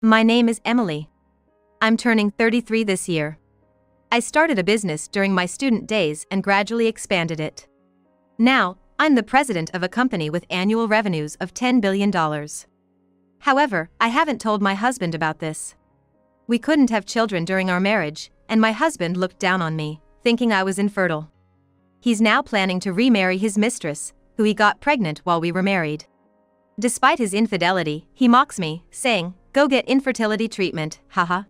My name is Emily. I'm turning 33 this year. I started a business during my student days and gradually expanded it. Now, I'm the president of a company with annual revenues of $10 billion. However, I haven't told my husband about this. We couldn't have children during our marriage, and my husband looked down on me, thinking I was infertile. He's now planning to remarry his mistress, who he got pregnant while we were married. Despite his infidelity, he mocks me, saying, "Go get infertility treatment, haha."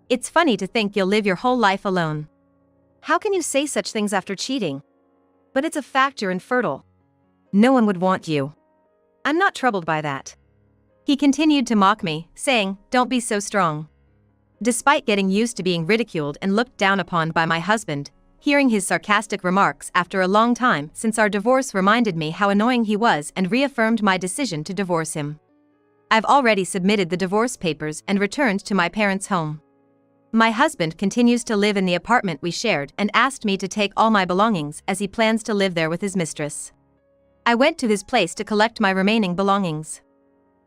It's funny to think you'll live your whole life alone. How can you say such things after cheating? But it's a fact you're infertile. No one would want you. I'm not troubled by that. He continued to mock me, saying, "Don't be so strong." Despite getting used to being ridiculed and looked down upon by my husband, hearing his sarcastic remarks after a long time since our divorce reminded me how annoying he was and reaffirmed my decision to divorce him. I've already submitted the divorce papers and returned to my parents' home. My husband continues to live in the apartment we shared and asked me to take all my belongings as he plans to live there with his mistress. I went to his place to collect my remaining belongings.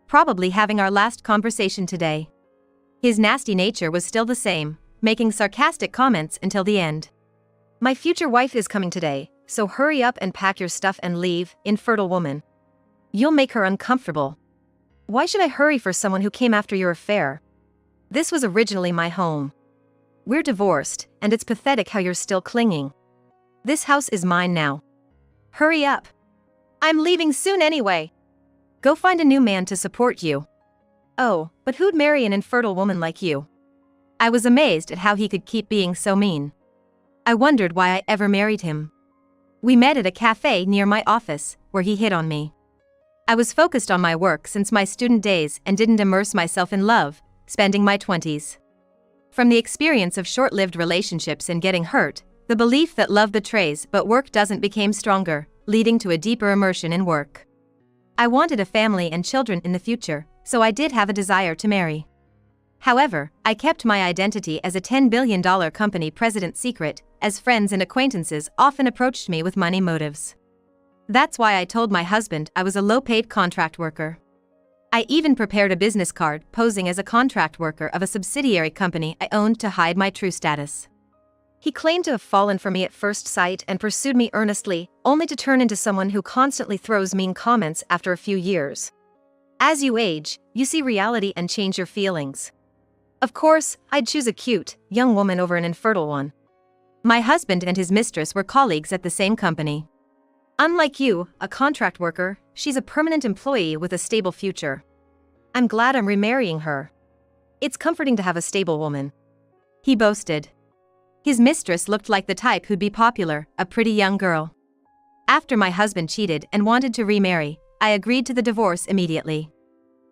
Probably having our last conversation today. His nasty nature was still the same, making sarcastic comments until the end. "My future wife is coming today, so hurry up and pack your stuff and leave, infertile woman. You'll make her uncomfortable. Why should I hurry for someone who came after your affair? This was originally my home. We're divorced, and it's pathetic how you're still clinging. This house is mine now. Hurry up. I'm leaving soon anyway. Go find a new man to support you." Oh, but who'd marry an infertile woman like you? I was amazed at how he could keep being so mean. I wondered why I ever married him. We met at a cafe near my office, where he hit on me. I was focused on my work since my student days and didn't immerse myself in love, spending my 20s. From the experience of short-lived relationships and getting hurt, the belief that love betrays but work doesn't became stronger, leading to a deeper immersion in work. I wanted a family and children in the future, so I did have a desire to marry. However, I kept my identity as a $10 billion company president secret, as friends and acquaintances often approached me with money motives. That's why I told my husband I was a low-paid contract worker. I even prepared a business card posing as a contract worker of a subsidiary company I owned to hide my true status. He claimed to have fallen for me at first sight and pursued me earnestly, only to turn into someone who constantly throws mean comments after a few years. As you age, you see reality and change your feelings. Of course, I'd choose a cute, young woman over an infertile one. My husband and his mistress were colleagues at the same company. Unlike you, a contract worker, she's a permanent employee with a stable future. I'm glad I'm remarrying her. It's comforting to have a stable woman. He boasted. His mistress looked like the type who'd be popular, a pretty young girl. After my husband cheated and wanted to remarry, I agreed to the divorce immediately.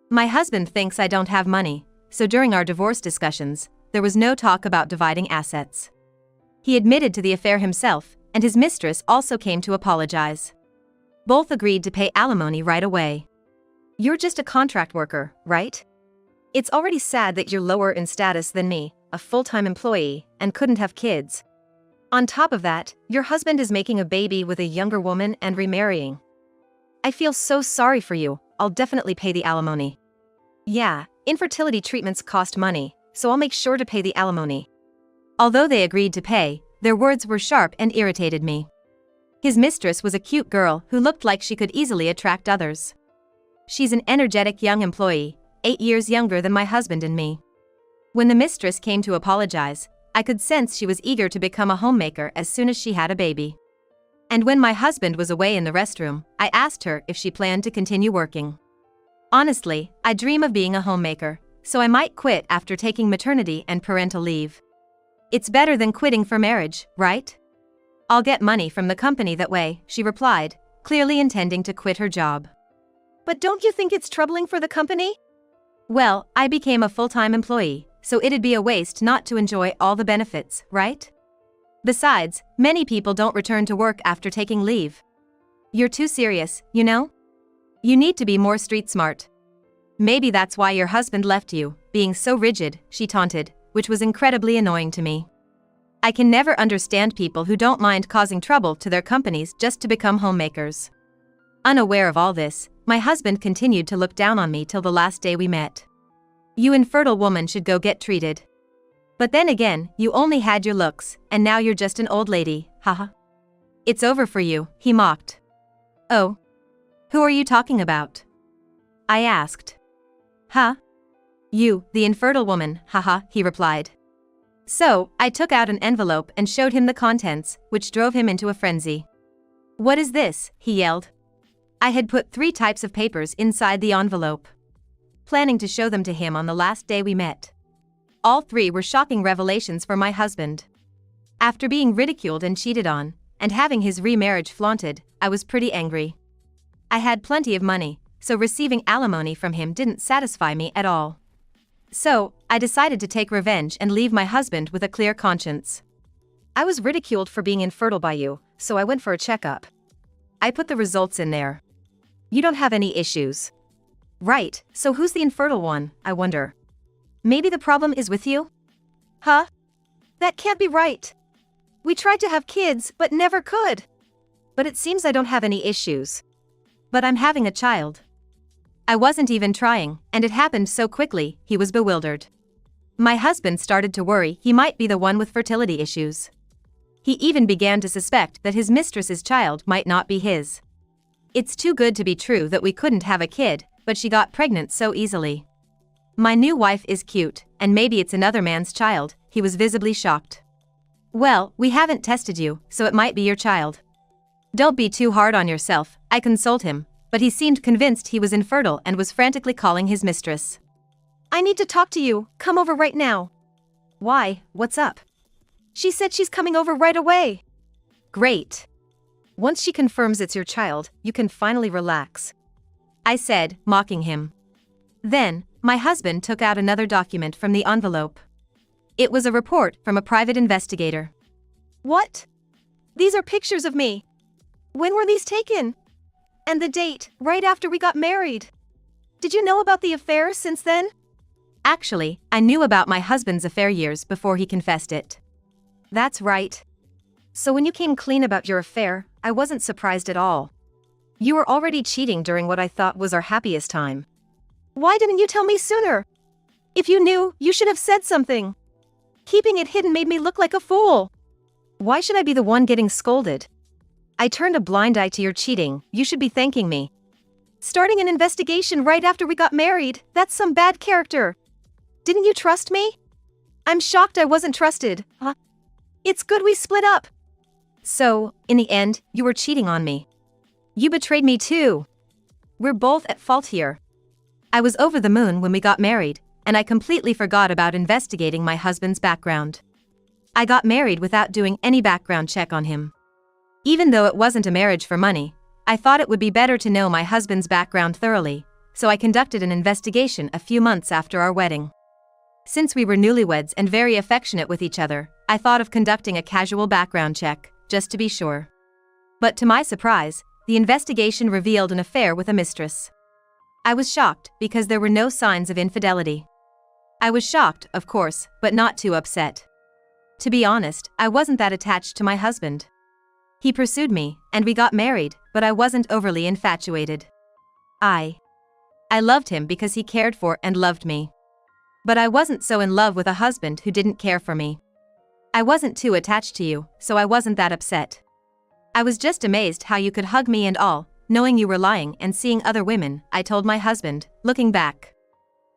My husband thinks I don't have money, so during our divorce discussions, there was no talk about dividing assets. He admitted to the affair himself, and his mistress also came to apologize. Both agreed to pay alimony right away. You're just a contract worker, right? It's already sad that you're lower in status than me, a full-time employee, and couldn't have kids. On top of that, your husband is making a baby with a younger woman and remarrying. I feel so sorry for you. I'll definitely pay the alimony. Yeah, infertility treatments cost money, so I'll make sure to pay the alimony. Although they agreed to pay, their words were sharp and irritated me. His mistress was a cute girl who looked like she could easily attract others. She's an energetic young employee, 8 years younger than my husband and me. When the mistress came to apologize, I could sense she was eager to become a homemaker as soon as she had a baby. And when my husband was away in the restroom, I asked her if she planned to continue working. Honestly, I dream of being a homemaker, so I might quit after taking maternity and parental leave. It's better than quitting for marriage, right? I'll get money from the company that way, she replied, clearly intending to quit her job. But don't you think it's troubling for the company? Well, I became a full-time employee, so it'd be a waste not to enjoy all the benefits, right? Besides, many people don't return to work after taking leave. You're too serious, you know? You need to be more street smart. Maybe that's why your husband left you, being so rigid, she taunted, which was incredibly annoying to me. I can never understand people who don't mind causing trouble to their companies just to become homemakers. Unaware of all this, my husband continued to look down on me till the last day we met. You infertile woman should go get treated. But then again, you only had your looks, and now you're just an old lady, haha. It's over for you, he mocked. Oh? Who are you talking about? I asked. Huh? You, the infertile woman, haha, he replied. So, I took out an envelope and showed him the contents, which drove him into a frenzy. What is this? He yelled. I had put 3 types of papers inside the envelope, planning to show them to him on the last day we met. All 3 were shocking revelations for my husband. After being ridiculed and cheated on, and having his remarriage flaunted, I was pretty angry. I had plenty of money, so receiving alimony from him didn't satisfy me at all. So, I decided to take revenge and leave my husband with a clear conscience. I was ridiculed for being infertile by you, so I went for a checkup. I put the results in there. You don't have any issues. Right, so who's the infertile one, I wonder? Maybe the problem is with you? Huh? That can't be right. We tried to have kids, but never could. But it seems I don't have any issues. But I'm having a child. I wasn't even trying, and it happened so quickly, he was bewildered. My husband started to worry he might be the one with fertility issues. He even began to suspect that his mistress's child might not be his. It's too good to be true that we couldn't have a kid, but she got pregnant so easily. My new wife is cute, and maybe it's another man's child, he was visibly shocked. Well, we haven't tested you, so it might be your child. Don't be too hard on yourself, I consoled him, but he seemed convinced he was infertile and was frantically calling his mistress. I need to talk to you, come over right now. Why, what's up? She said she's coming over right away. Great. Once she confirms it's your child, you can finally relax, I said, mocking him. Then, my husband took out another document from the envelope. It was a report from a private investigator. What? These are pictures of me. When were these taken? And the date, right after we got married. Did you know about the affair since then? Actually, I knew about my husband's affair years before he confessed it. That's right. So when you came clean about your affair, I wasn't surprised at all. You were already cheating during what I thought was our happiest time. Why didn't you tell me sooner? If you knew, you should have said something. Keeping it hidden made me look like a fool. Why should I be the one getting scolded? I turned a blind eye to your cheating, you should be thanking me. Starting an investigation right after we got married, that's some bad character. Didn't you trust me? I'm shocked I wasn't trusted. Huh? It's good we split up. So, in the end, you were cheating on me. You betrayed me too. We're both at fault here. I was over the moon when we got married, and I completely forgot about investigating my husband's background. I got married without doing any background check on him. Even though it wasn't a marriage for money, I thought it would be better to know my husband's background thoroughly, so I conducted an investigation a few months after our wedding. Since we were newlyweds and very affectionate with each other, I thought of conducting a casual background check, just to be sure. But to my surprise, the investigation revealed an affair with a mistress. I was shocked because there were no signs of infidelity. I was shocked, of course, but not too upset. To be honest, I wasn't that attached to my husband. He pursued me, and we got married, but I wasn't overly infatuated. I loved him because he cared for and loved me. But I wasn't so in love with a husband who didn't care for me. I wasn't too attached to you, so I wasn't that upset. I was just amazed how you could hug me and all, knowing you were lying and seeing other women, I told my husband, looking back.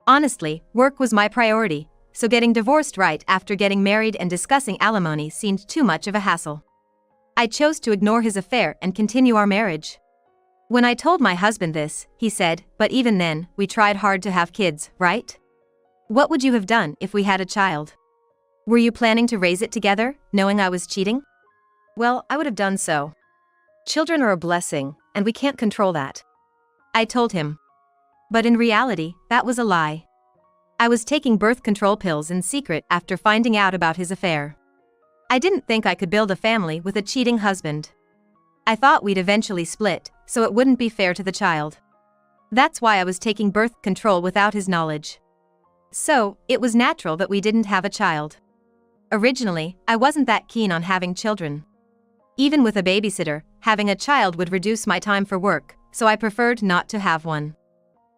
Honestly, work was my priority, so getting divorced right after getting married and discussing alimony seemed too much of a hassle. I chose to ignore his affair and continue our marriage. When I told my husband this, he said, but even then, we tried hard to have kids, right? What would you have done if we had a child? Were you planning to raise it together, knowing I was cheating? Well, I would have done so. Children are a blessing, and we can't control that, I told him. But in reality, that was a lie. I was taking birth control pills in secret after finding out about his affair. I didn't think I could build a family with a cheating husband. I thought we'd eventually split, so it wouldn't be fair to the child. That's why I was taking birth control without his knowledge. So, it was natural that we didn't have a child. Originally, I wasn't that keen on having children. Even with a babysitter, having a child would reduce my time for work, so I preferred not to have one.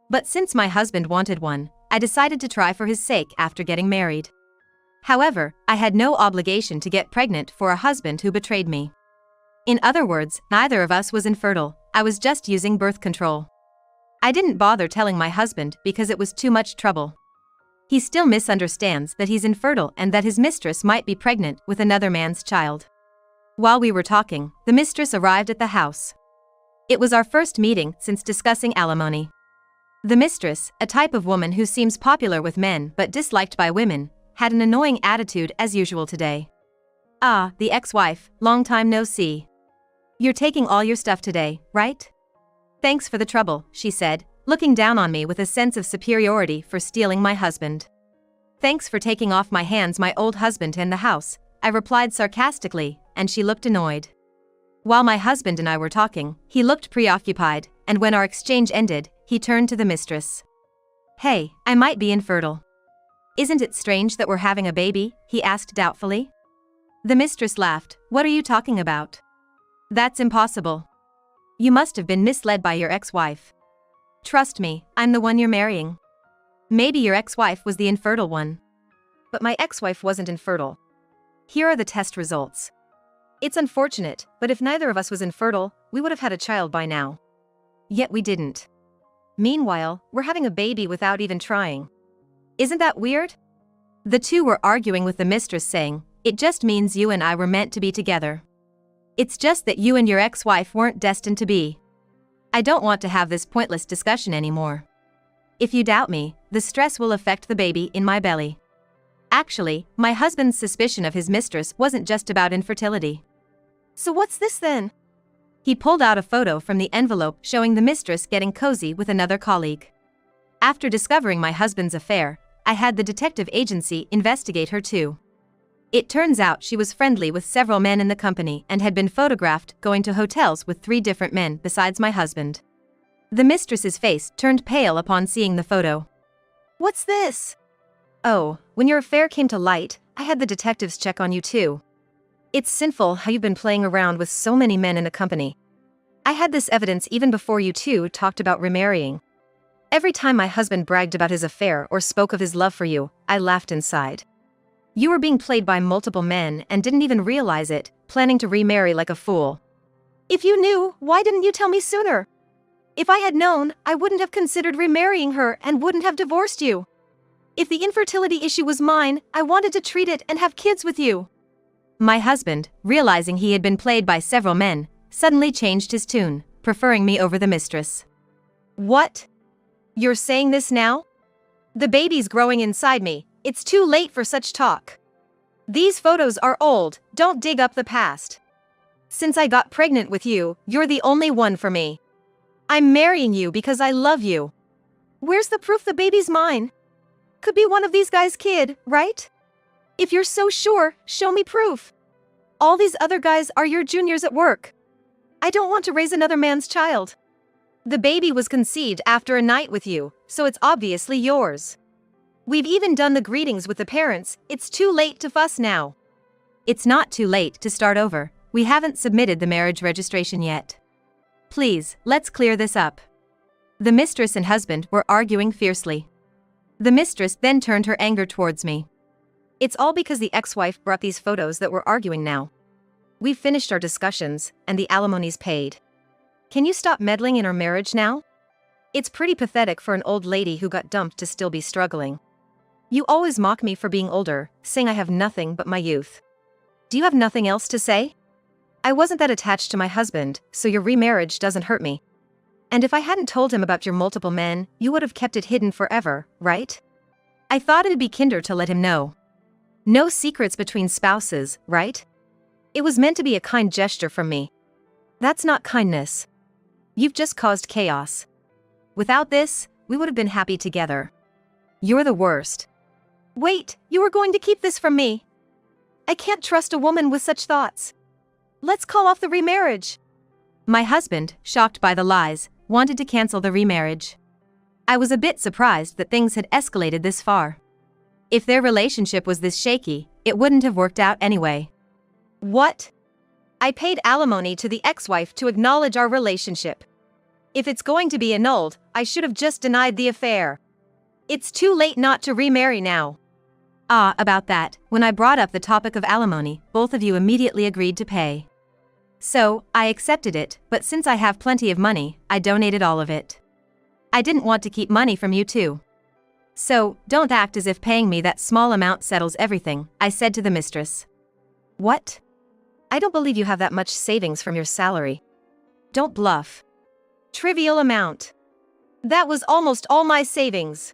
But since my husband wanted one, I decided to try for his sake after getting married. However, I had no obligation to get pregnant for a husband who betrayed me. In other words, neither of us was infertile, I was just using birth control. I didn't bother telling my husband because it was too much trouble. He still misunderstands that he's infertile and that his mistress might be pregnant with another man's child. While we were talking, the mistress arrived at the house. It was our first meeting since discussing alimony. The mistress, a type of woman who seems popular with men but disliked by women, had an annoying attitude as usual today. "Ah, the ex-wife, long time no see. You're taking all your stuff today, right? Thanks for the trouble," she said, looking down on me with a sense of superiority for stealing my husband. "Thanks for taking off my hands my old husband and the house," I replied sarcastically, and she looked annoyed. While my husband and I were talking, he looked preoccupied, and when our exchange ended, he turned to the mistress. "Hey, I might be infertile. Isn't it strange that we're having a baby?" he asked doubtfully. The mistress laughed. "What are you talking about? That's impossible. You must have been misled by your ex-wife. Trust me, I'm the one you're marrying. Maybe your ex-wife was the infertile one. But my ex-wife wasn't infertile. Here are the test results. It's unfortunate, but if neither of us was infertile, we would have had a child by now. Yet we didn't. Meanwhile, we're having a baby without even trying. Isn't that weird?" The two were arguing with the mistress saying, "It just means you and I were meant to be together. It's just that you and your ex-wife weren't destined to be. I don't want to have this pointless discussion anymore. If you doubt me, the stress will affect the baby in my belly." Actually, my husband's suspicion of his mistress wasn't just about infertility. "So what's this then?" He pulled out a photo from the envelope showing the mistress getting cozy with another colleague. After discovering my husband's affair, I had the detective agency investigate her too. It turns out she was friendly with several men in the company and had been photographed going to hotels with 3 different men besides my husband. The mistress's face turned pale upon seeing the photo. "What's this?" "Oh, when your affair came to light, I had the detectives check on you too. It's sinful how you've been playing around with so many men in the company. I had this evidence even before you two talked about remarrying. Every time my husband bragged about his affair or spoke of his love for you, I laughed inside. You were being played by multiple men and didn't even realize it, planning to remarry like a fool. If you knew, why didn't you tell me sooner? If I had known, I wouldn't have considered remarrying her and wouldn't have divorced you. If the infertility issue was mine, I wanted to treat it and have kids with you." My husband, realizing he had been played by several men, suddenly changed his tune, preferring me over the mistress. "What? You're saying this now? The baby's growing inside me, it's too late for such talk. These photos are old, don't dig up the past. Since I got pregnant with you, you're the only one for me. I'm marrying you because I love you. Where's the proof the baby's mine? Could be one of these guys' kid, right? If you're so sure, show me proof. All these other guys are your juniors at work. I don't want to raise another man's child. The baby was conceived after a night with you, so it's obviously yours. We've even done the greetings with the parents, it's too late to fuss now." "It's not too late to start over, we haven't submitted the marriage registration yet. Please, let's clear this up." The mistress and husband were arguing fiercely. The mistress then turned her anger towards me. "It's all because the ex-wife brought these photos that we're arguing now. We've finished our discussions, and the alimony's paid. Can you stop meddling in our marriage now? It's pretty pathetic for an old lady who got dumped to still be struggling. You always mock me for being older, saying I have nothing but my youth. Do you have nothing else to say? I wasn't that attached to my husband, so your remarriage doesn't hurt me. And if I hadn't told him about your multiple men, you would have kept it hidden forever, right? I thought it'd be kinder to let him know. No secrets between spouses, right? It was meant to be a kind gesture from me. That's not kindness. You've just caused chaos. Without this, we would have been happy together. You're the worst." "Wait, you were going to keep this from me? I can't trust a woman with such thoughts. Let's call off the remarriage." My husband, shocked by the lies, wanted to cancel the remarriage. I was a bit surprised that things had escalated this far. If their relationship was this shaky, it wouldn't have worked out anyway. "What? I paid alimony to the ex-wife to acknowledge our relationship. If it's going to be annulled, I should have just denied the affair. It's too late not to remarry now. About that, when I brought up the topic of alimony, both of you immediately agreed to pay. So, I accepted it, but since I have plenty of money, I donated all of it. I didn't want to keep money from you too. So, don't act as if paying me that small amount settles everything, I said to the mistress. What? I don't believe you have that much savings from your salary. Don't bluff. Trivial amount. That was almost all my savings.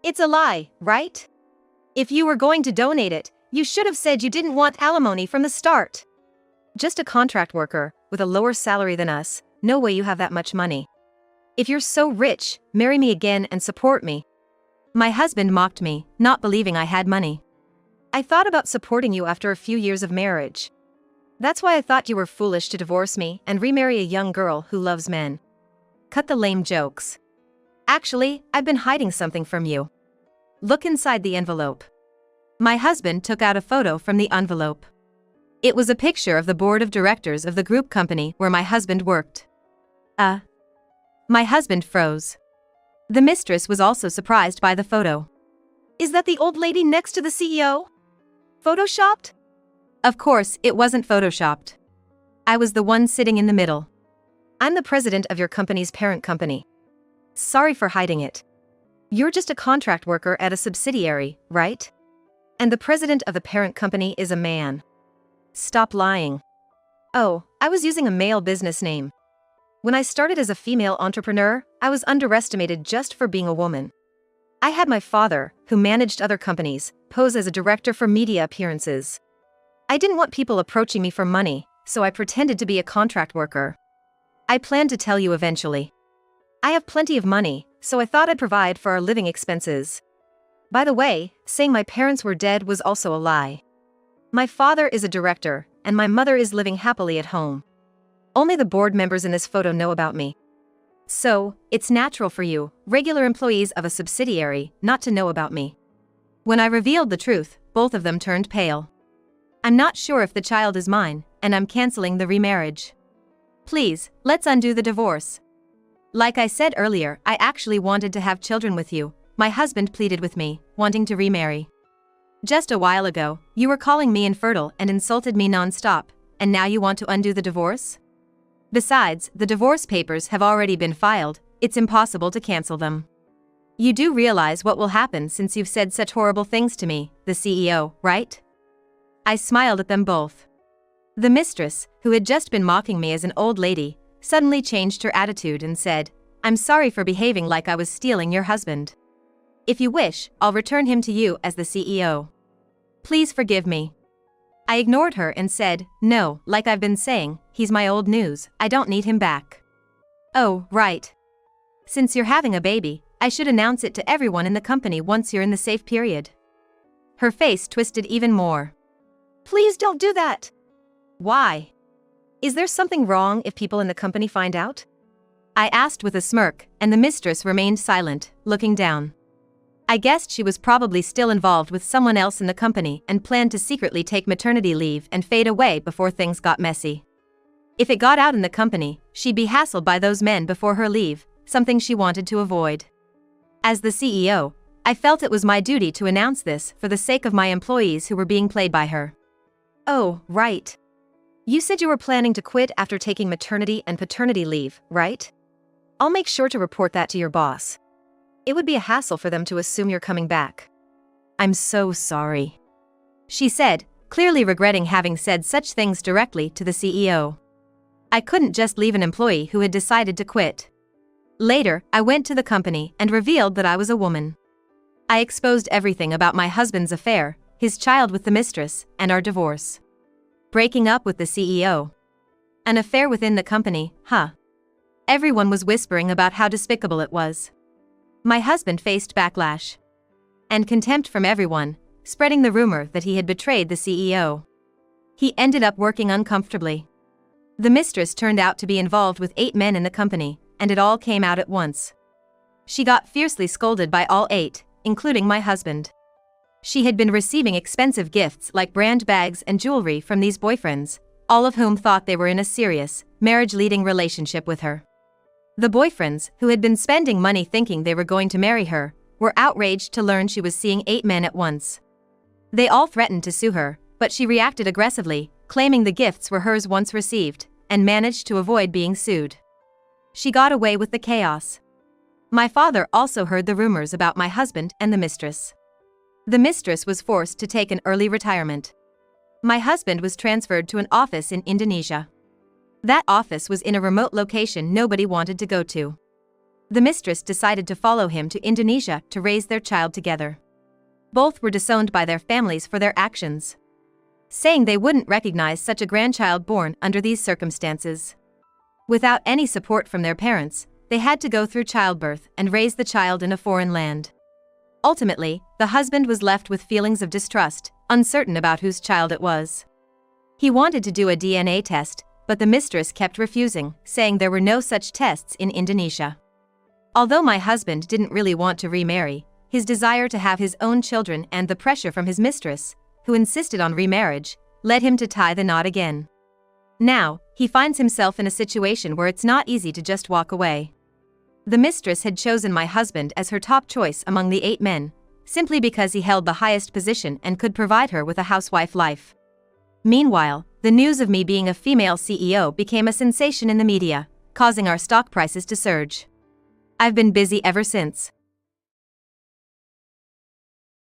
It's a lie, right? If you were going to donate it, you should have said you didn't want alimony from the start. Just a contract worker, with a lower salary than us, no way you have that much money. If you're so rich, marry me again and support me. My husband mocked me, not believing I had money. I thought about supporting you after a few years of marriage. That's why I thought you were foolish to divorce me and remarry a young girl who loves men. Cut the lame jokes. Actually, I've been hiding something from you. Look inside the envelope. My husband took out a photo from the envelope. It was a picture of the board of directors of the group company where my husband worked. My husband froze. The mistress was also surprised by the photo. Is that the old lady next to the CEO? Photoshopped? Of course, it wasn't photoshopped. I was the one sitting in the middle. I'm the president of your company's parent company. Sorry for hiding it. You're just a contract worker at a subsidiary, right? And the president of the parent company is a man. Stop lying. Oh, I was using a male business name. When I started as a female entrepreneur, I was underestimated just for being a woman. I had my father, who managed other companies, pose as a director for media appearances. I didn't want people approaching me for money, so I pretended to be a contract worker. I planned to tell you eventually. I have plenty of money, so I thought I'd provide for our living expenses. By the way, saying my parents were dead was also a lie. My father is a director, and my mother is living happily at home. Only the board members in this photo know about me. So, it's natural for you, regular employees of a subsidiary, not to know about me. When I revealed the truth, both of them turned pale. I'm not sure if the child is mine, and I'm canceling the remarriage. Please, let's undo the divorce. Like I said earlier, I actually wanted to have children with you, my husband pleaded with me, wanting to remarry. Just a while ago, you were calling me infertile and insulted me non-stop, and now you want to undo the divorce? Besides, the divorce papers have already been filed, it's impossible to cancel them. You do realize what will happen since you've said such horrible things to me, the CEO, right? I smiled at them both. The mistress, who had just been mocking me as an old lady, suddenly changed her attitude and said, I'm sorry for behaving like I was stealing your husband. If you wish, I'll return him to you as the CEO. Please forgive me. I ignored her and said, no, like I've been saying, he's my old news, I don't need him back. Oh, right. Since you're having a baby, I should announce it to everyone in the company once you're in the safe period. Her face twisted even more. Please don't do that. Why? Is there something wrong if people in the company find out? I asked with a smirk, and the mistress remained silent, looking down. I guessed she was probably still involved with someone else in the company and planned to secretly take maternity leave and fade away before things got messy. If it got out in the company, she'd be hassled by those men before her leave, something she wanted to avoid. As the CEO, I felt it was my duty to announce this for the sake of my employees who were being played by her. Oh, right. You said you were planning to quit after taking maternity and paternity leave, right? I'll make sure to report that to your boss. It would be a hassle for them to assume you're coming back. I'm so sorry, she said, clearly regretting having said such things directly to the CEO. I couldn't just leave an employee who had decided to quit. Later, I went to the company and revealed that I was a woman. I exposed everything about my husband's affair, his child with the mistress, and our divorce. Breaking up with the CEO. An affair within the company, huh? Everyone was whispering about how despicable it was. My husband faced backlash and contempt from everyone, spreading the rumor that he had betrayed the CEO. He ended up working uncomfortably. The mistress turned out to be involved with 8 men in the company, and it all came out at once. She got fiercely scolded by all 8, including my husband. She had been receiving expensive gifts like brand bags and jewelry from these boyfriends, all of whom thought they were in a serious, marriage-leading relationship with her. The boyfriends, who had been spending money thinking they were going to marry her, were outraged to learn she was seeing 8 men at once. They all threatened to sue her, but she reacted aggressively, claiming the gifts were hers once received, and managed to avoid being sued. She got away with the chaos. My father also heard the rumors about my husband and the mistress. The mistress was forced to take an early retirement. My husband was transferred to an office in Indonesia. That office was in a remote location nobody wanted to go to. The mistress decided to follow him to Indonesia to raise their child together. Both were disowned by their families for their actions, saying they wouldn't recognize such a grandchild born under these circumstances. Without any support from their parents, they had to go through childbirth and raise the child in a foreign land. Ultimately, the husband was left with feelings of distrust, uncertain about whose child it was. He wanted to do a DNA test, but the mistress kept refusing, saying there were no such tests in Indonesia. Although my husband didn't really want to remarry, his desire to have his own children and the pressure from his mistress, who insisted on remarriage, led him to tie the knot again. Now, he finds himself in a situation where it's not easy to just walk away. The mistress had chosen my husband as her top choice among the 8 men, simply because he held the highest position and could provide her with a housewife life. Meanwhile, the news of me being a female CEO became a sensation in the media, causing our stock prices to surge. I've been busy ever since.